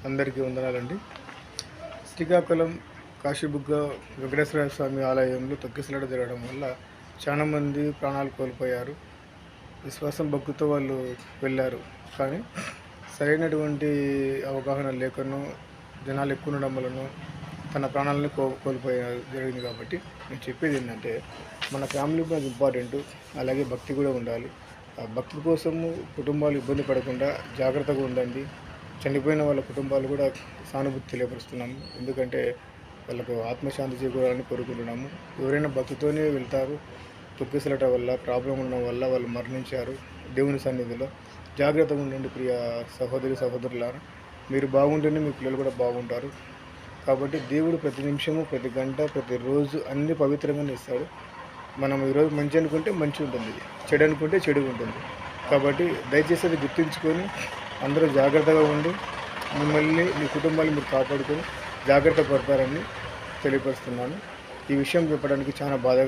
అందరికీ వందనాలండి. శ్రీకాకుళం కాశీబుగ్గ వెంకటేశ్వర స్వామి ఆలయంలో తొక్కిసలాట జరగడం వల్ల చాలామంది ప్రాణాలు కోల్పోయారు. విశ్వాసం భక్తితో వాళ్ళు వెళ్ళారు. కానీ సరైనటువంటి అవగాహన లేకనో జనాలు ఎక్కువ ఉండడం వలన తన ప్రాణాలను కోల్పోయారు జరిగింది. కాబట్టి నేను చెప్పేది ఏంటంటే, మన ఫ్యామిలీ మనకు ఇంపార్టెంటు, అలాగే భక్తి కూడా ఉండాలి. ఆ భక్తి కోసము కుటుంబాలు ఇబ్బంది పడకుండా జాగ్రత్తగా ఉండండి. చనిపోయిన వాళ్ళ కుటుంబాలు కూడా సానుభూతి తెలియపరుస్తున్నాము. ఎందుకంటే వాళ్ళకు ఆత్మశాంతి చేకూరాలని కోరుకుంటున్నాము. ఎవరైనా భక్తితోనే వెళ్తారు. తొక్కిసలాట వల్ల ప్రాబ్లం ఉండడం వల్ల వాళ్ళు మరణించారు. దేవుని సన్నిధిలో జాగ్రత్తగా ఉండండి ప్రియ సహోదరి సహోదరులారా. మీరు బాగుంటేనే మీ పిల్లలు కూడా బాగుంటారు. కాబట్టి దేవుడు ప్రతి నిమిషము, ప్రతి గంట, ప్రతిరోజు అన్ని పవిత్రంగానే ఇస్తాడు. మనం ఈరోజు మంచి అనుకుంటే మంచి ఉంటుంది, చెడు అనుకుంటే చెడు ఉంటుంది. కాబట్టి దయచేసి అది గుర్తుంచుకొని అందరూ జాగ్రత్తగా ఉండి మిమ్మల్ని, మీ కుటుంబాన్ని మీరు కాపాడుకొని జాగ్రత్త పడతారని తెలియపరుస్తున్నాను. ఈ విషయం చెప్పడానికి చాలా బాధగా